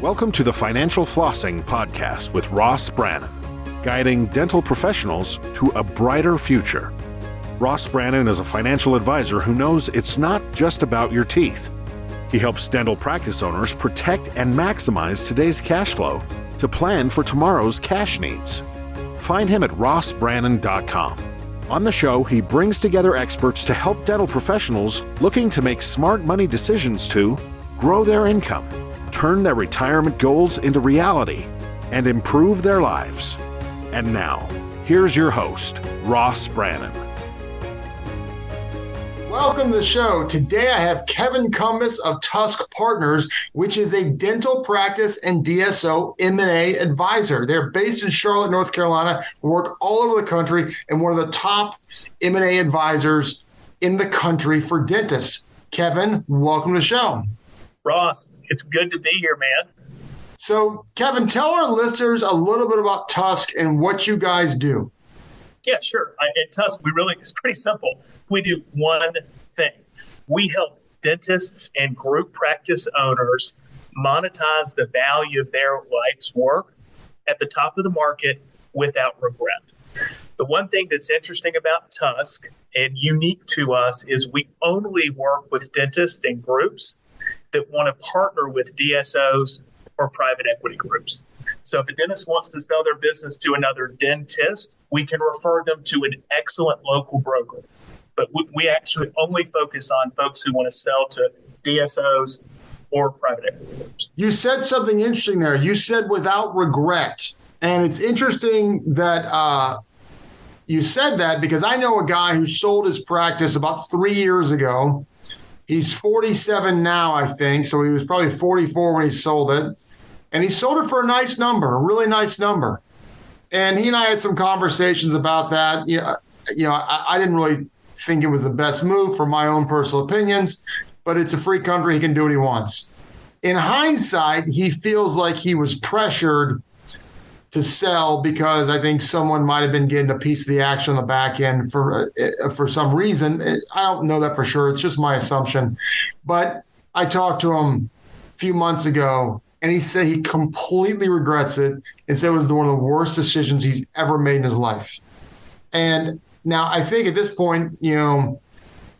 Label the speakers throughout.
Speaker 1: Welcome to the Financial Flossing podcast with Ross Brannon, guiding dental professionals to a brighter future. Ross Brannon is a financial advisor who knows it's not just about your teeth. He helps dental practice owners protect and maximize today's cash flow to plan for tomorrow's cash needs. Find him at rossbrannon.com. On the show, he brings together experts to help dental professionals looking to make smart money decisions to grow their income, turn their retirement goals into reality, and improve their lives. And now, here's your host, Ross Brannon.
Speaker 2: Welcome to the show. Today I have Kevin Cumbus of Tusk-Partners, which is a dental practice and DSO M&A advisor. They're based in Charlotte, North Carolina, work all over the country, and one of the top M&A advisors in the country for dentists. Kevin, welcome to the show.
Speaker 3: Ross, it's good to be here, man.
Speaker 2: So, Kevin, tell our listeners a little bit about Tusk and what you guys do.
Speaker 3: Yeah, sure. At Tusk, it's pretty simple. We do one thing. We help dentists and group practice owners monetize the value of their life's work at the top of the market without regret. The one thing that's interesting about Tusk and unique to us is we only work with dentists and groups that want to partner with DSOs or private equity groups. So if a dentist wants to sell their business to another dentist, we can refer them to an excellent local broker. But we actually only focus on folks who want to sell to DSOs or private equity groups.
Speaker 2: You said something interesting there. You said without regret. And it's interesting that you said that because I know a guy who sold his practice about 3 years ago. He's 47 now, I think. So he was probably 44 when he sold it. And he sold it for a nice number, a really nice number. And he and I had some conversations about that. I didn't really think it was the best move for my own personal opinions, but it's a free country. He can do what he wants. In hindsight, he feels like he was pressured to sell because I think someone might have been getting a piece of the action on the back end for some reason. I don't know that for sure. It's just my assumption. But I talked to him a few months ago, and he said he completely regrets it and said it was one of the worst decisions he's ever made in his life. And now I think at this point,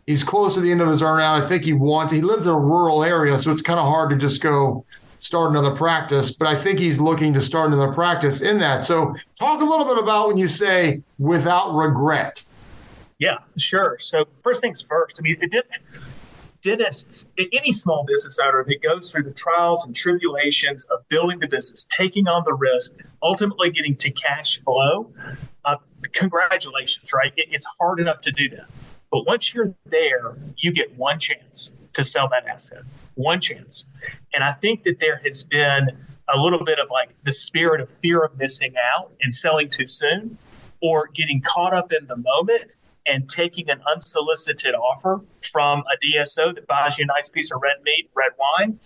Speaker 2: he's close to the end of his earnout. I think he lives in a rural area, so it's kind of hard to just go start another practice. But I think he's looking to start another practice in that. So talk a little bit about when you say without regret.
Speaker 3: Yeah, sure. So first things first, dentists, any small business owner that goes through the trials and tribulations of building the business, taking on the risk, ultimately getting to cash flow, congratulations, right? It's hard enough to do that. But once you're there, you get one chance to sell that asset, one chance. And I think that there has been a little bit of like the spirit of fear of missing out and selling too soon, or getting caught up in the moment and taking an unsolicited offer from a DSO that buys you a nice piece of red meat, red wine,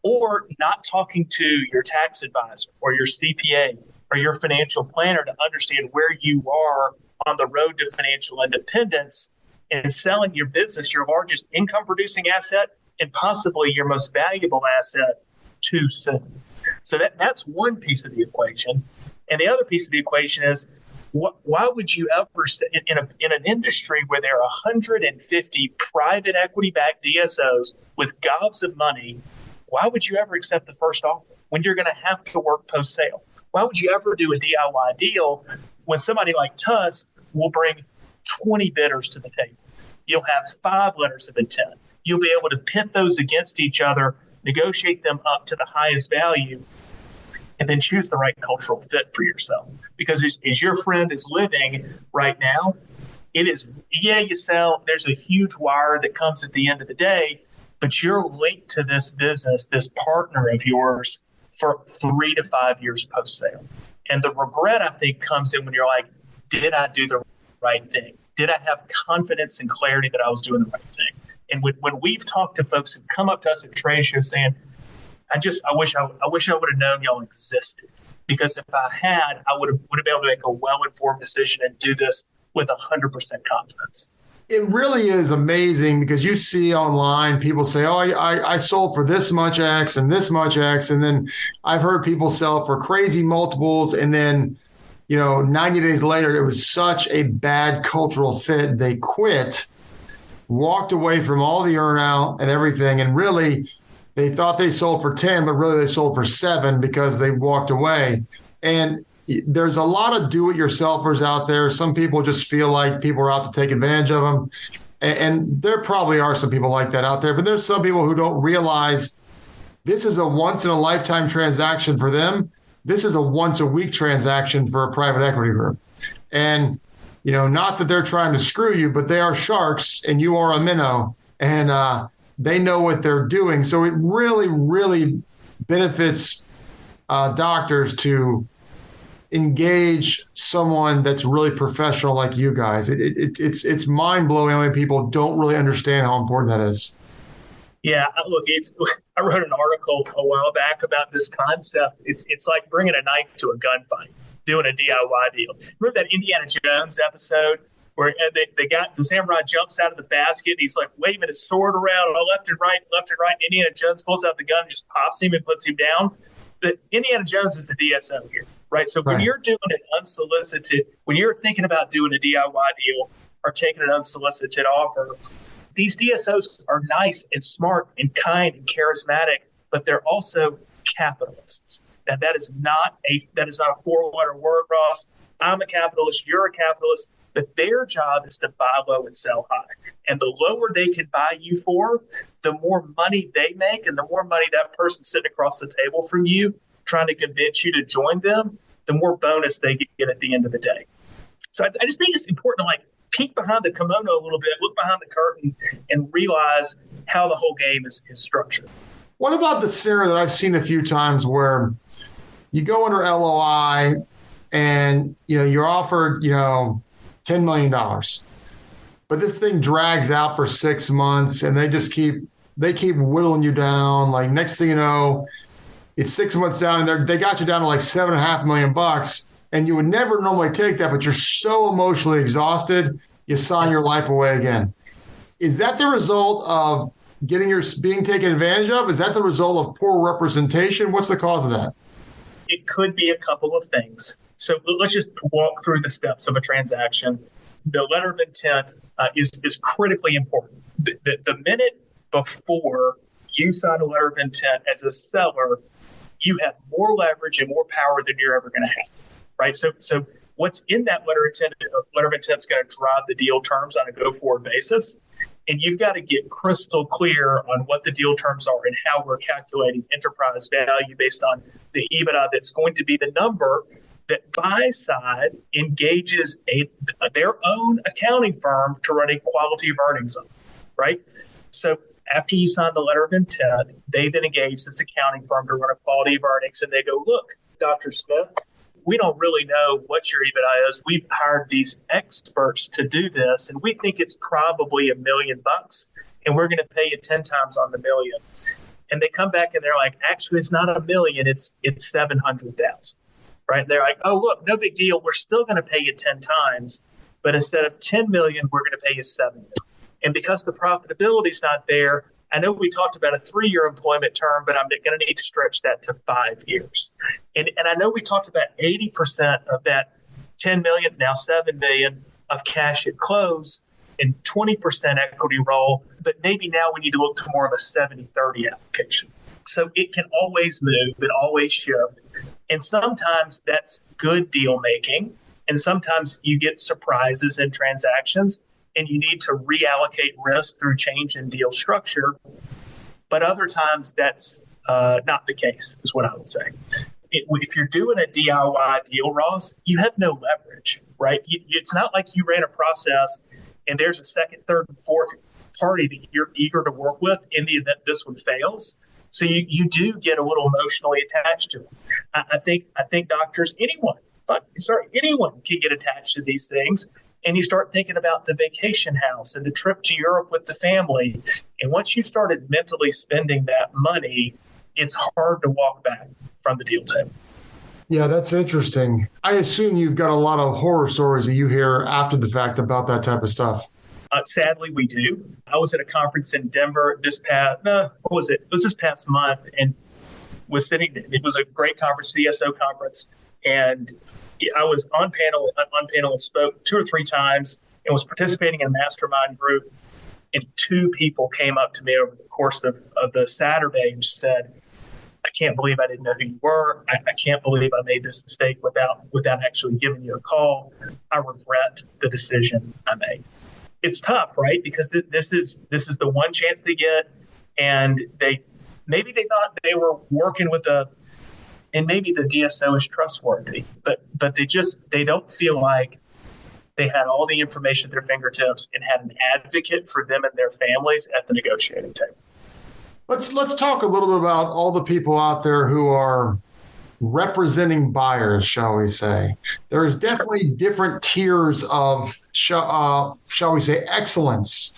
Speaker 3: or not talking to your tax advisor or your CPA or your financial planner to understand where you are on the road to financial independence and selling your business, your largest income producing asset and possibly your most valuable asset too soon. So that's one piece of the equation. And the other piece of the equation is, why would you ever, in an industry where there are 150 private equity-backed DSOs with gobs of money, why would you ever accept the first offer when you're going to have to work post-sale? Why would you ever do a DIY deal when somebody like Tusk will bring 20 bidders to the table? You'll have 5 letters of intent. You'll be able to pit those against each other, negotiate them up to the highest value, and then choose the right cultural fit for yourself. Because as your friend is living right now, it is, you sell, there's a huge wire that comes at the end of the day, but you're linked to this business, this partner of yours for 3 to 5 years post-sale. And the regret, I think, comes in when you're like, did I do the right thing? Did I have confidence and clarity that I was doing the right thing? And when we've talked to folks who come up to us at trade shows saying, I wish I would have known y'all existed, because if I had, I would have been able to make a well-informed decision and do this with 100% confidence.
Speaker 2: It really is amazing because you see online people say, oh, I sold for this much X and this much X. And then I've heard people sell for crazy multiples. And then, 90 days later, it was such a bad cultural fit. They quit, walked away from all the earnout and everything. And really, they thought they sold for 10, but really they sold for 7 because they walked away. And there's a lot of do-it-yourselfers out there. Some people just feel like people are out to take advantage of them. And there probably are some people like that out there. But there's some people who don't realize this is a once-in-a-lifetime transaction for them. This is a once-a-week transaction for a private equity group. And, not that they're trying to screw you, but they are sharks and you are a minnow. And they know what they're doing. So it really, really benefits doctors to engage someone that's really professional like you guys. It's mind-blowing how many people don't really understand how important that is.
Speaker 3: Yeah, look, I wrote an article a while back about this concept. It's like bringing a knife to a gunfight, doing a DIY deal. Remember that Indiana Jones episode where the samurai jumps out of the basket and he's like waving his sword around left and right. And Indiana Jones pulls out the gun and just pops him and puts him down. But Indiana Jones is the DSO here, right? So when you're doing an unsolicited, when you're thinking about doing a DIY deal or taking an unsolicited offer, these DSOs are nice and smart and kind and charismatic, but they're also capitalists. Now that is not a 4-letter word, Ross. I'm a capitalist. You're a capitalist. But their job is to buy low and sell high. And the lower they can buy you for, the more money they make and the more money that person sitting across the table from you trying to convince you to join them, the more bonus they get at the end of the day. So I just think it's important to peek behind the kimono a little bit, look behind the curtain and realize how the whole game is structured.
Speaker 2: What about the scenario that I've seen a few times where you go under LOI and, you're offered, $10 million. But this thing drags out for 6 months and they keep whittling you down. Like next thing you know, it's 6 months down and they got you down to like $7.5 million. And you would never normally take that, but you're so emotionally exhausted, you sign your life away again. Is that the result of being taken advantage of? Is that the result of poor representation? What's the cause of that?
Speaker 3: It could be a couple of things. So let's just walk through the steps of a transaction. The letter of intent is critically important. The minute before you sign a letter of intent as a seller, you have more leverage and more power than you're ever going to have, right? So what's in that letter of intent is going to drive the deal terms on a go-forward basis. And you've got to get crystal clear on what the deal terms are and how we're calculating enterprise value based on the EBITDA that's going to be the number that buy side engages their own accounting firm to run a quality of earnings on, right? So after you sign the letter of intent, they then engage this accounting firm to run a quality of earnings, and they go, look, Dr. Smith, we don't really know what your EBITDA is. We've hired these experts to do this, and we think it's probably $1 million, and we're going to pay you 10 times on the million. And they come back and they're like, actually, it's not $1 million, it's 700,000. Right? They're like, oh, look, no big deal. We're still going to pay you 10 times, but instead of 10 million, we're going to pay you 7 million. And because the profitability is not there, I know we talked about a 3-year employment term, but I'm going to need to stretch that to 5 years. And I know we talked about 80% of that 10 million, now 7 million of cash at close and 20% equity roll, but maybe now we need to look to more of a 70-30 application. So it can always move and always shift. And sometimes that's good deal making. And sometimes you get surprises in transactions and you need to reallocate risk through change in deal structure. But other times that's not the case, is what I would say. If you're doing a DIY deal, Ross, you have no leverage, right? It's not like you ran a process and there's a second, third, and fourth party that you're eager to work with in the event this one fails. So you do get a little emotionally attached to it. I think doctors, anyone can get attached to these things. And you start thinking about the vacation house and the trip to Europe with the family. And once you started mentally spending that money, it's hard to walk back from the deal table.
Speaker 2: Yeah, that's interesting. I assume you've got a lot of horror stories that you hear after the fact about that type of stuff.
Speaker 3: Sadly, we do. I was at a conference in Denver what was it? It was this past month, and it was a great conference, DSO conference. And I was on panel and spoke 2 or 3 times and was participating in a mastermind group. And 2 people came up to me over the course of the Saturday and just said, I can't believe I didn't know who you were. I can't believe I made this mistake without actually giving you a call. I regret the decision I made. It's tough, right? Because this is the one chance they get, and maybe they thought they were working with and maybe the DSO is trustworthy, but they don't feel like they had all the information at their fingertips and had an advocate for them and their families at the negotiating table.
Speaker 2: Let's talk a little bit about all the people out there who are representing buyers, shall we say. There's definitely different tiers of, shall we say, excellence.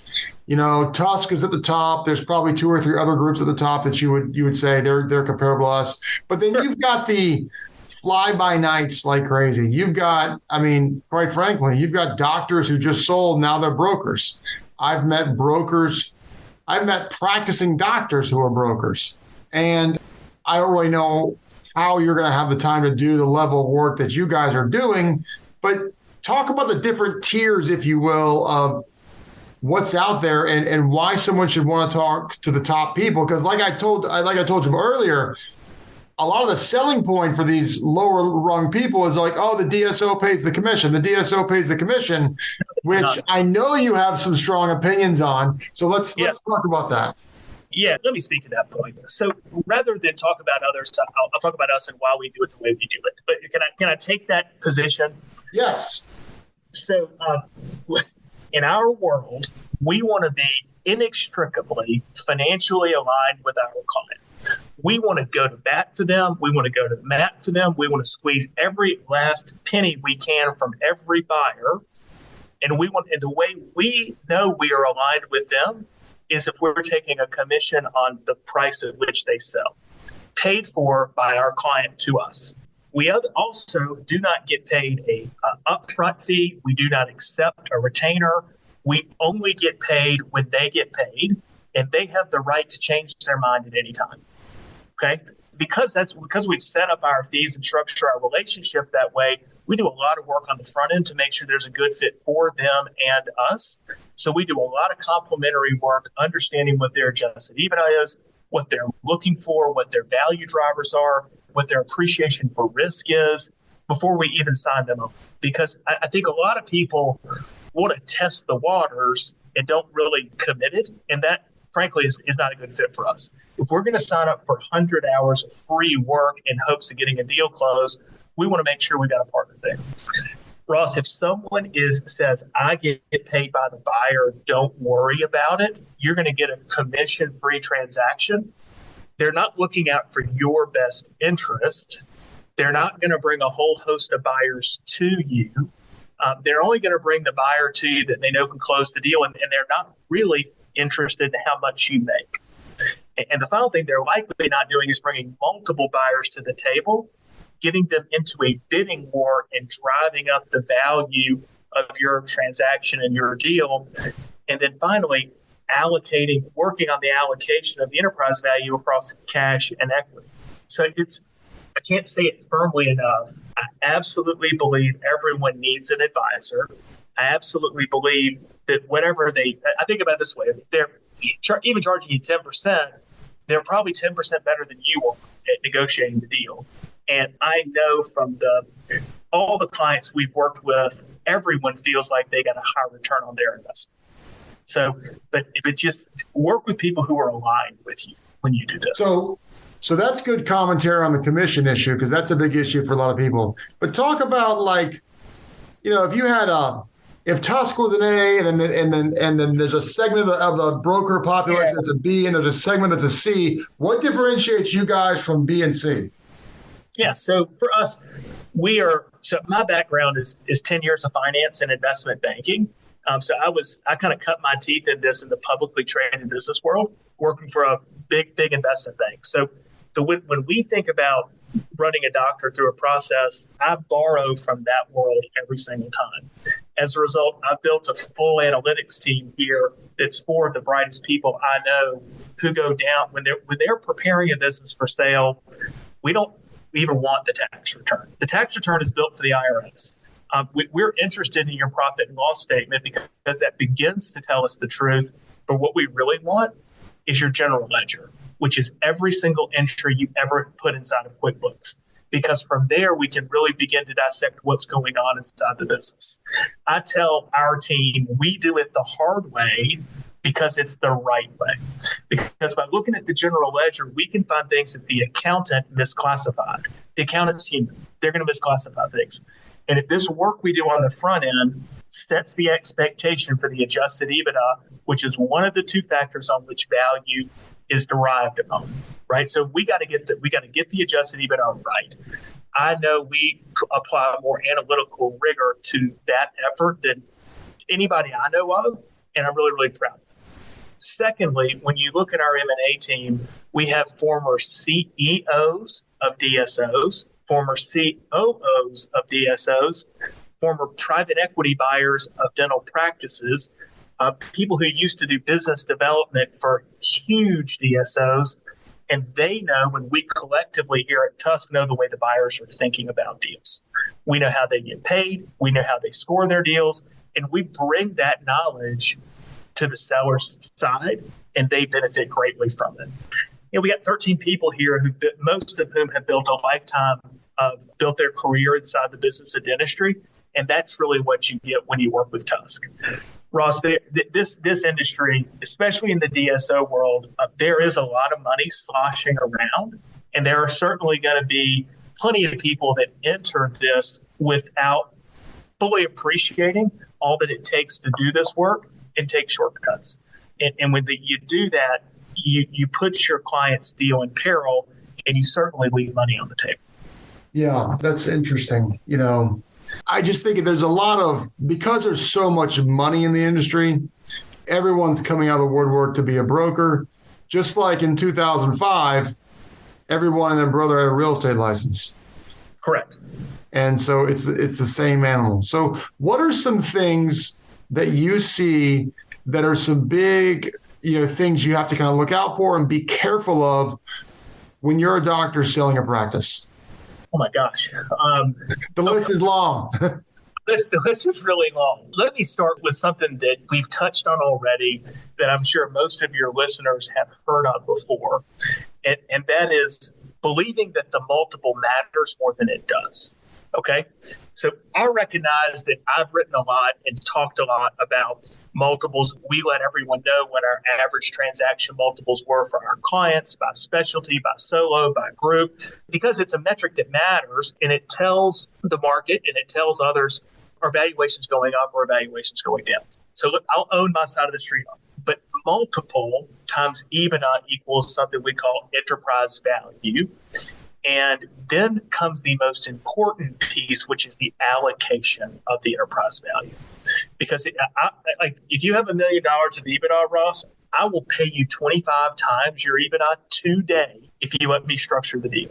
Speaker 2: Tusk is at the top. There's probably 2 or 3 other groups at the top that you would say they're comparable to us. But then you've got the fly-by-nights like crazy. You've got, quite frankly, you've got doctors who just sold, now they're brokers. I've met practicing doctors who are brokers. And I don't really know how you're going to have the time to do the level of work that you guys are doing, but talk about the different tiers, if you will, of what's out there and why someone should want to talk to the top people. Because like I told you earlier, a lot of the selling point for these lower rung people is like, oh, the DSO pays the commission. The DSO pays the commission, which I know you have some strong opinions on. So let's talk about that.
Speaker 3: Yeah, let me speak to that point. So rather than talk about others, I'll talk about us and why we do it the way we do it. But can I take that position?
Speaker 2: Yes.
Speaker 3: So in our world, we want to be inextricably financially aligned with our client. We want to go to bat for them. We want to go to the mat for them. We want to squeeze every last penny we can from every buyer. And the way we know we are aligned with them is if we're taking a commission on the price at which they sell, paid for by our client to us. We also do not get paid a upfront fee. We do not accept a retainer. We only get paid when they get paid, and they have the right to change their mind at any time. Okay? Because we've set up our fees and structure our relationship that way, we do a lot of work on the front end to make sure there's a good fit for them and us. So we do a lot of complementary work, understanding what their adjusted EBITDA is, what they're looking for, what their value drivers are, what their appreciation for risk is before we even sign them up. Because I think a lot of people want to test the waters and don't really commit it. And that, frankly, is not a good fit for us. If we're going to sign up for 100 hours of free work in hopes of getting a deal closed, we want to make sure we got a partner there. Ross, if someone says, I get paid by the buyer, don't worry about it, you're going to get a commission-free transaction. They're not looking out for your best interest. They're not going to bring a whole host of buyers to you. They're only going to bring the buyer to you that they know can close the deal, and they're not really interested in how much you make. And the final thing they're likely not doing is bringing multiple buyers to the table, getting them into a bidding war and driving up the value of your transaction and your deal. And then finally, working on the allocation of the enterprise value across cash and equity. So I can't say it firmly enough. I absolutely believe everyone needs an advisor. I absolutely believe that I think about it this way, if they're even charging you 10%, they're probably 10% better than you are at negotiating the deal. And I know from all the clients we've worked with, everyone feels like they got a high return on their investment. So, but just work with people who are aligned with you when you do this.
Speaker 2: So that's good commentary on the commission issue, because that's a big issue for a lot of people. But talk about, if you had if Tusk was an A, and then there's a segment of the broker population that's a B, and there's a segment that's a C. What differentiates you guys from B and C?
Speaker 3: Yeah, so for us, my background is 10 years of finance and investment banking. So I kind of cut my teeth in the publicly traded business world, working for a big investment bank. So when we think about running a doctor through a process, I borrow from that world every single time. As a result, I've built a full analytics team here that's for the brightest people I know who go down when they're preparing a business for sale. We don't even want the tax return. The tax return is built for the IRS. We're interested in your profit and loss statement because that begins to tell us the truth. But what we really want is your general ledger, which is every single entry you ever put inside of QuickBooks. Because from there, we can really begin to dissect what's going on inside the business. I tell our team, we do it the hard way because it's the right way. Because by looking at the general ledger, we can find things that the accountant misclassified. The accountant's human. They're going to misclassify things. And if this work we do on the front end sets the expectation for the adjusted EBITDA, which is one of the two factors on which value is derived upon, right? So we got to get the adjusted EBITDA right. I know we apply more analytical rigor to that effort than anybody I know of, and I'm really, really proud of it. Secondly, when you look at our M&A team, we have former CEOs of DSOs, former COOs of DSOs, former private equity buyers of dental practices, people who used to do business development for huge DSOs. And they know, when we collectively here at Tusk know the way the buyers are thinking about deals. We know how they get paid. We know how they score their deals. And we bring that knowledge to the seller's side, and they benefit greatly from it. We got 13 people here most of whom have built a lifetime built their career inside the business of dentistry. And that's really what you get when you work with Tusk. Ross, this industry, especially in the DSO world, there is a lot of money sloshing around. And there are certainly going to be plenty of people that enter this without fully appreciating all that it takes to do this work and take shortcuts. And when you do that, you put your client's deal in peril, and you certainly leave money on the table.
Speaker 2: Yeah, that's interesting. I just think there's a lot of, because there's so much money in the industry, everyone's coming out of the woodwork to be a broker. Just like in 2005, everyone and their brother had a real estate license.
Speaker 3: Correct.
Speaker 2: And so it's the same animal. So what are some things that you see that are some big, things you have to kind of look out for and be careful of when you're a doctor selling a practice?
Speaker 3: Oh my gosh.
Speaker 2: The list is long.
Speaker 3: The list is really long. Let me start with something that we've touched on already that I'm sure most of your listeners have heard of before. And that is believing that the multiple matters more than it does. Okay. So I recognize that I've written a lot and talked a lot about multiples. We let everyone know what our average transaction multiples were for our clients by specialty, by solo, by group, because it's a metric that matters, and it tells the market and it tells others, are valuations going up or valuations going down? So look, I'll own my side of the street. But multiple times EBITDA equals something we call enterprise value. And then comes the most important piece, which is the allocation of the enterprise value. Because if you have $1 million of EBITDA, Ross, I will pay you 25 times your EBITDA today if you let me structure the deal.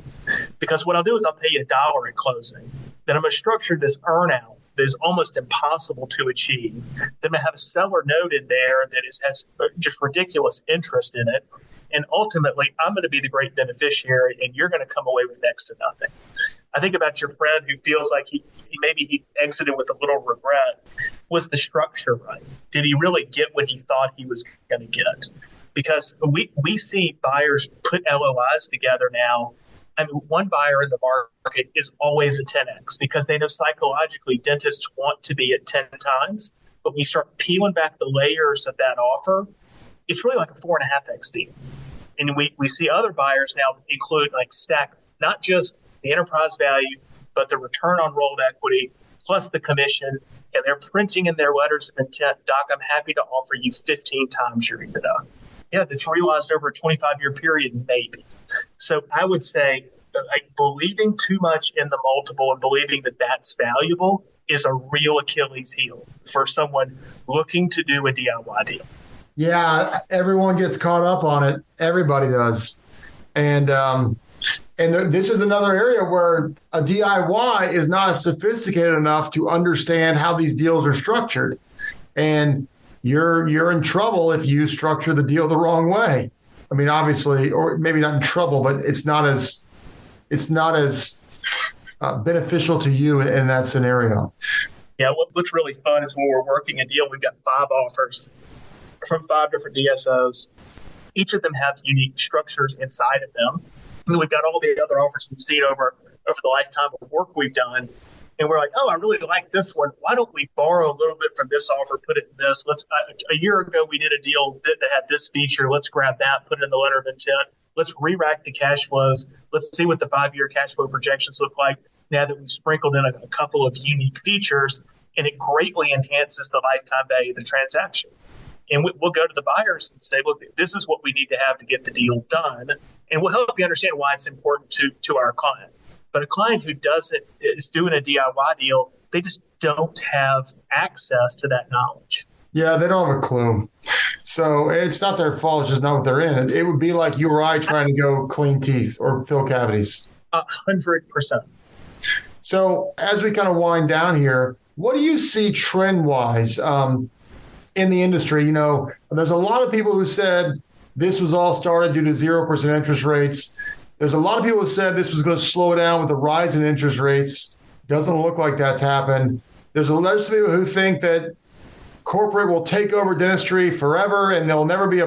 Speaker 3: Because what I'll do is I'll pay you $1 at closing. Then I'm going to structure this earnout that is almost impossible to achieve. Then I have a seller note in there that has just ridiculous interest in it. And ultimately, I'm going to be the great beneficiary, and you're going to come away with next to nothing. I think about your friend who feels like he exited with a little regret. Was the structure right? Did he really get what he thought he was going to get? Because we see buyers put LOIs together now. I mean, one buyer in the market is always a 10X because they know psychologically dentists want to be at 10 times. But when you start peeling back the layers of that offer, it's really like a 4.5X deal. And we see other buyers now include stack not just the enterprise value, but the return on rolled equity plus the commission. And they're printing in their letters of intent, Doc, I'm happy to offer you 15 times your EBITDA. Yeah, that's realized over a 25-year period, maybe. So I would say believing too much in the multiple and believing that that's valuable is a real Achilles heel for someone looking to do a DIY deal.
Speaker 2: Yeah, everyone gets caught up on it. Everybody does. And And this is another area where a DIY is not sophisticated enough to understand how these deals are structured. And you're in trouble if you structure the deal the wrong way. I mean, obviously, or maybe not in trouble, but it's not as beneficial to you in that scenario.
Speaker 3: Yeah, what's really fun is when we're working a deal, we've got 5 offers from 5 different DSOs. Each of them have unique structures inside of them. And then we've got all the other offers we've seen over the lifetime of work we've done. And we're like, oh, I really like this one. Why don't we borrow a little bit from this offer, put it in this? A year ago, we did a deal that had this feature. Let's grab that, put it in the letter of intent. Let's re-rack the cash flows. Let's see what the 5-year cash flow projections look like now that we've sprinkled in a couple of unique features, and it greatly enhances the lifetime value of the transaction. And we'll go to the buyers and say, look, this is what we need to have to get the deal done. And we'll help you understand why it's important to our client. But a client who is doing a DIY deal, they just don't have access to that knowledge.
Speaker 2: Yeah, they don't have a clue. So it's not their fault. It's just not what they're in. It would be like you or I trying to go clean teeth or fill cavities.
Speaker 3: 100%.
Speaker 2: So as we kind of wind down here, what do you see trend-wise in the industry? You know, there's a lot of people who said this was all started due to 0% interest rates. There's a lot of people who said this was going to slow down with the rise in interest rates. Doesn't look like that's happened. There's a lot of people who think that corporate will take over dentistry forever and there'll never be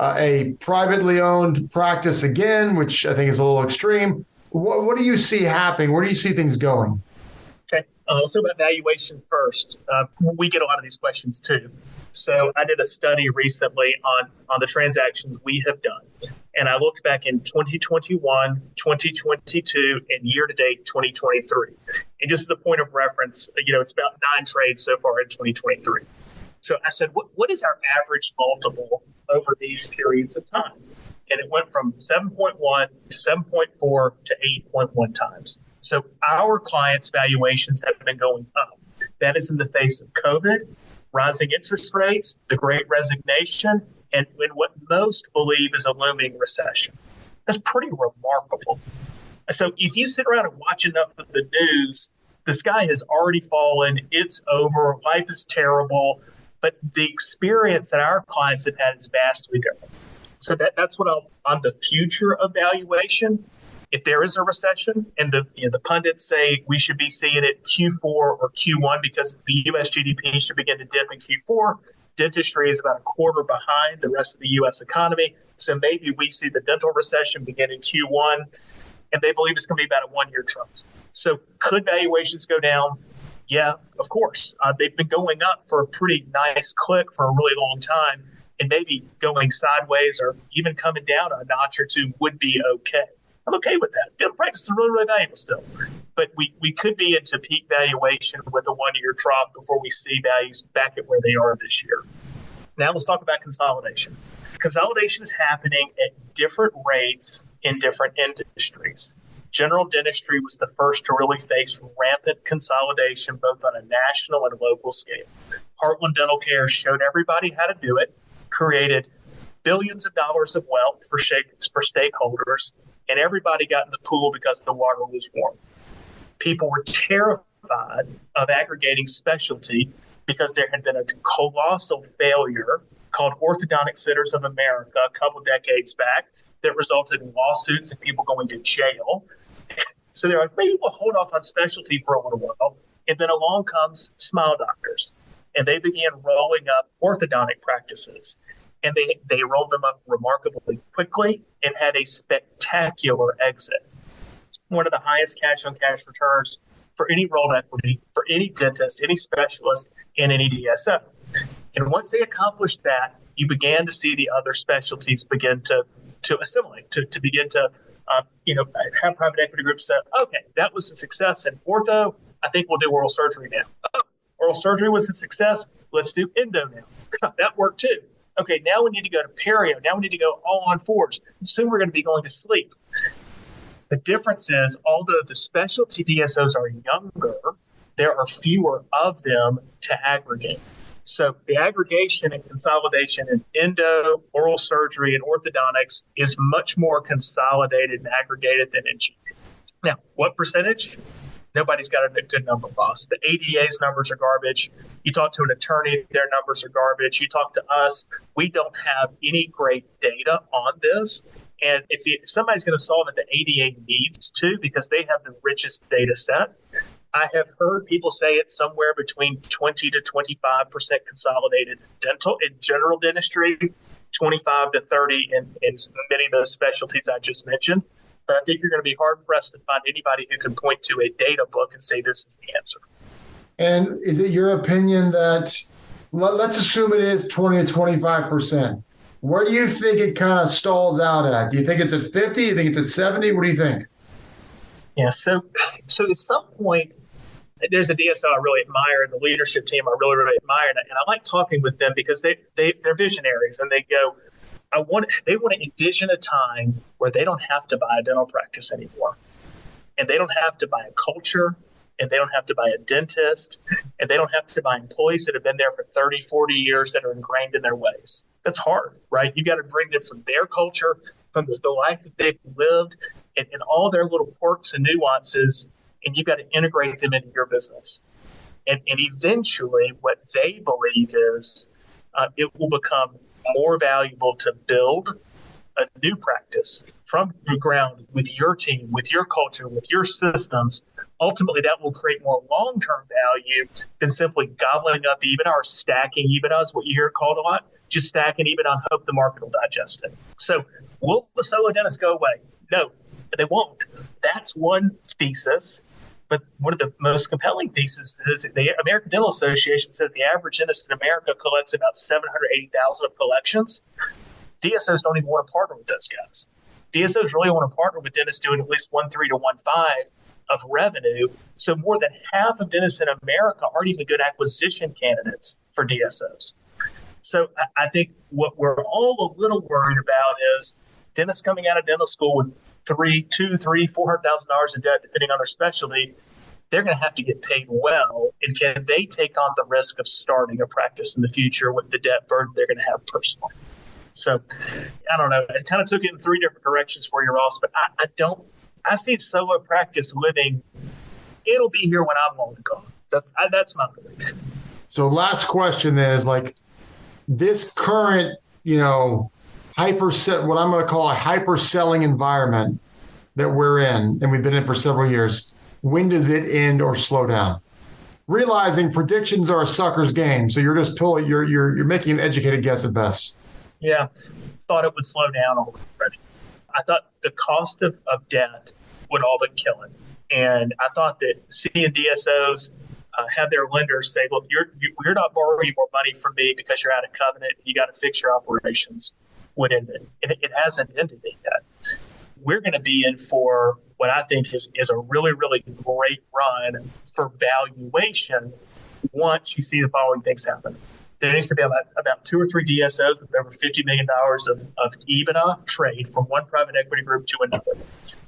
Speaker 2: a privately owned practice again, which I think is a little extreme. What do you see happening? Where do you see things going?
Speaker 3: Okay. So about valuation first. We get a lot of these questions too. So I did a study recently on the transactions we have done. And I looked back in 2021, 2022, and year-to-date 2023. And just as a point of reference, it's about 9 trades so far in 2023. So I said, what is our average multiple over these periods of time? And it went from 7.1 to 7.4 to 8.1 times. So our clients' valuations have been going up. That is in the face of COVID, rising interest rates, the Great Resignation, and what most believe is a looming recession. That's pretty remarkable. So if you sit around and watch enough of the news, the sky has already fallen. It's over. Life is terrible. But the experience that our clients have had is vastly different. So that's what on the future of valuation. If there is a recession and the pundits say we should be seeing it Q4 or Q1 because the U.S. GDP should begin to dip in Q4, dentistry is about a quarter behind the rest of the U.S. economy. So maybe we see the dental recession begin in Q1, and they believe it's going to be about a 1-year trough. So could valuations go down? Yeah, of course. They've been going up for a pretty nice click for a really long time, and maybe going sideways or even coming down a notch or two would be okay. I'm okay with that. Dental practice is really, really valuable still. But we could be into peak valuation with a 1-year drop before we see values back at where they are this year. Now let's talk about consolidation. Consolidation is happening at different rates in different industries. General dentistry was the first to really face rampant consolidation, both on a national and local scale. Heartland Dental Care showed everybody how to do it, created billions of dollars of wealth for stakeholders, and everybody got in the pool because the water was warm. People were terrified of aggregating specialty because there had been a colossal failure called Orthodontic Centers of America a couple of decades back that resulted in lawsuits and people going to jail. So they're like, maybe we'll hold off on specialty for a little while. And then along comes Smile Doctors, and they began rolling up orthodontic practices. And they rolled them up remarkably quickly and had a spectacular exit. One of the highest cash-on-cash returns for any rolled equity, for any dentist, any specialist, and any DSO. And once they accomplished that, you began to see the other specialties begin to assimilate, to begin to have private equity groups say, okay, that was a success in ortho. I think we'll do oral surgery now. Oh, oral surgery was a success. Let's do endo now. That worked too. Okay, now we need to go to perio. Now we need to go all on fours. Soon we're going to be going to sleep. The difference is, although the specialty DSOs are younger, there are fewer of them to aggregate. So the aggregation and consolidation in endo, oral surgery, and orthodontics is much more consolidated and aggregated than in GP. Now, what percentage? Nobody's got a good number, boss. The ADA's numbers are garbage. You talk to an attorney, their numbers are garbage. You talk to us, we don't have any great data on this. And if somebody's going to solve it, the ADA needs to, because they have the richest data set. I have heard people say it's somewhere between 20 to 25% consolidated dental in general dentistry, 25 to 30 in many of those specialties I just mentioned. But I think you're going to be hard-pressed to find anybody who can point to a data book and say this is the answer.
Speaker 2: And is it your opinion that, let's assume it is 20 to 25%. Where do you think it kind of stalls out at? Do you think it's at 50? Do you think it's at 70? What do you think?
Speaker 3: Yeah, so at some point, there's a DSO I really admire, and the leadership team I really, really admire. And I like talking with them because they're visionaries, and they go, they want to envision a time where they don't have to buy a dental practice anymore. And they don't have to buy a culture, and they don't have to buy a dentist, and they don't have to buy employees that have been there for 30, 40 years that are ingrained in their ways. That's hard, right? You got to bring them from their culture, from the life that they've lived, and all their little quirks and nuances, and you got to integrate them into your business. And eventually what they believe is it will become more valuable to build a new practice from the ground with your team, with your culture, with your systems. Ultimately, that will create more long-term value than simply gobbling up EBITDA or stacking EBITDA is what you hear called a lot. Just stacking EBITDA and hope the market will digest it. So will the solo dentist go away? No, they won't. That's one thesis. But one of the most compelling theses is the American Dental Association says the average dentist in America collects about $780,000 of collections. DSOs don't even want to partner with those guys. DSOs really want to partner with dentists doing at least 1.3 to 1.5 of revenue. So more than half of dentists in America aren't even good acquisition candidates for DSOs. So I think what we're all a little worried about is dentists coming out of dental school with $400,000 in debt, depending on their specialty. They're going to have to get paid well. And can they take on the risk of starting a practice in the future with the debt burden they're going to have personally? So I don't know. I kind of took it in three different directions for you, Ross, but I see solo practice living. It'll be here when I'm long gone. That's my belief.
Speaker 2: So last question then is like this current, what I'm going to call a hyperselling environment that we're in, and we've been in for several years. When does it end or slow down? Realizing predictions are a sucker's game, so you're just you're making an educated guess at best.
Speaker 3: Yeah, thought it would slow down already. I thought the cost of debt would all but kill it, and I thought that seeing DSOs have their lenders say, "Look, you're not borrowing more money from me because you're out of covenant. You got to fix your operations." Would end it. And it hasn't ended it yet. We're going to be in for what I think is a really, really great run for valuation once you see the following things happen. There needs to be about 2 or 3 DSOs with over $50 million of EBITDA trade from one private equity group to another.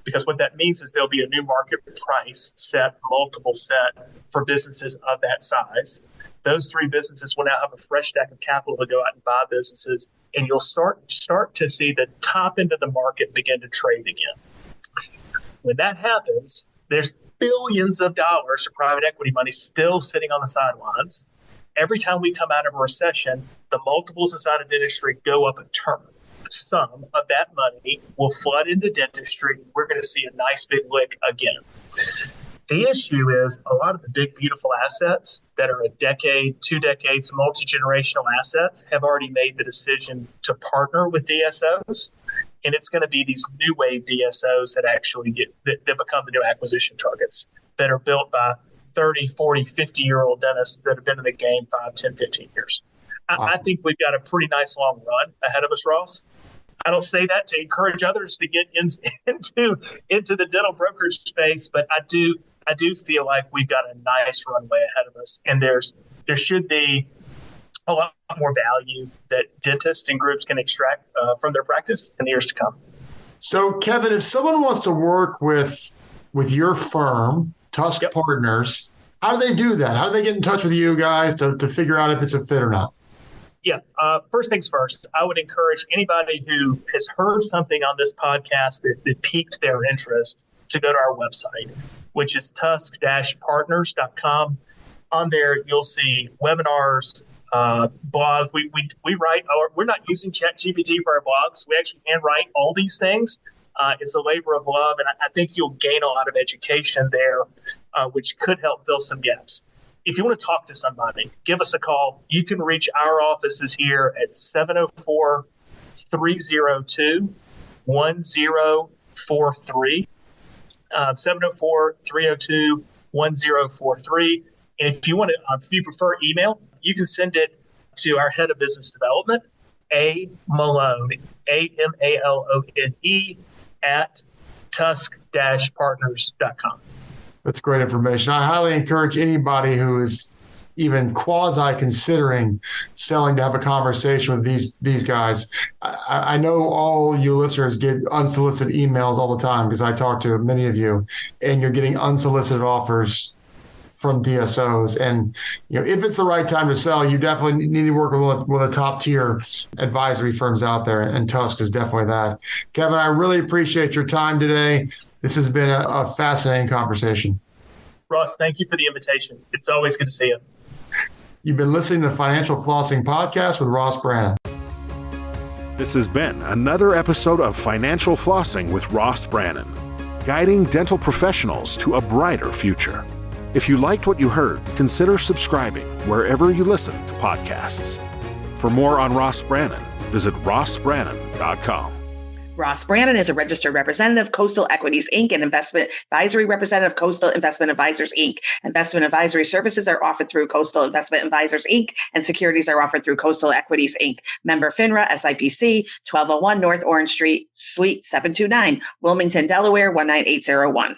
Speaker 3: Because what that means is there'll be a new market price set, multiple set for businesses of that size. Those 3 businesses will now have a fresh stack of capital to go out and buy businesses, and you'll start to see the top end of the market begin to trade again. When that happens, there's billions of dollars of private equity money still sitting on the sidelines. Every time we come out of a recession, the multiples inside of dentistry go up a turn. Some of that money will flood into dentistry. We're going to see a nice big lick again. The issue is a lot of the big, beautiful assets that are a decade, 2 decades, multi-generational assets have already made the decision to partner with DSOs. And it's going to be these new wave DSOs that actually that become the new acquisition targets that are built by 30, 40, 50-year-old dentists that have been in the game 5, 10, 15 years. I think we've got a pretty nice long run ahead of us, Ross. I don't say that to encourage others to get into the dental brokerage space, but I do feel like we've got a nice runway ahead of us, and there should be a lot more value that dentists and groups can extract from their practice in the years to come.
Speaker 2: So, Kevin, if someone wants to work with your firm, Tusk-Partners, How do they do that? How do they get in touch with you guys to figure out if it's a fit or not?
Speaker 3: Yeah. First things first, I would encourage anybody who has heard something on this podcast that piqued their interest to go to our website, which is tusk-partners.com. On there, you'll see webinars, blog. We write, we're not using ChatGPT for our blogs. We actually handwrite all these things. It's a labor of love, and I think you'll gain a lot of education there, which could help fill some gaps. If you want to talk to somebody, give us a call. You can reach our offices here at 704-302-1043, 704-302-1043. And if you want to, if you prefer email, you can send it to our head of business development, A. Malone, AMALONE, at tusk-partners.com.
Speaker 2: That's great information. I highly encourage anybody who is even quasi-considering selling to have a conversation with these guys. I know all you listeners get unsolicited emails all the time because I talk to many of you, and you're getting unsolicited offers from DSOs. And if it's the right time to sell, you definitely need to work with one of the top tier advisory firms out there, and Tusk is definitely that. Kevin, I really appreciate your time today. This has been a fascinating conversation.
Speaker 3: Ross, thank you for the invitation. It's always good to see you.
Speaker 2: You've been listening to the Financial Flossing Podcast with Ross Brannon.
Speaker 1: This has been another episode of Financial Flossing with Ross Brannon, guiding dental professionals to a brighter future. If you liked what you heard, consider subscribing wherever you listen to podcasts. For more on Ross Brannon, visit rossbrannon.com.
Speaker 4: Ross Brannon is a registered representative, Coastal Equities, Inc., and investment advisory representative, Coastal Investment Advisors, Inc. Investment advisory services are offered through Coastal Investment Advisors, Inc., and securities are offered through Coastal Equities, Inc. Member FINRA, SIPC, 1201 North Orange Street, Suite 729, Wilmington, Delaware, 19801.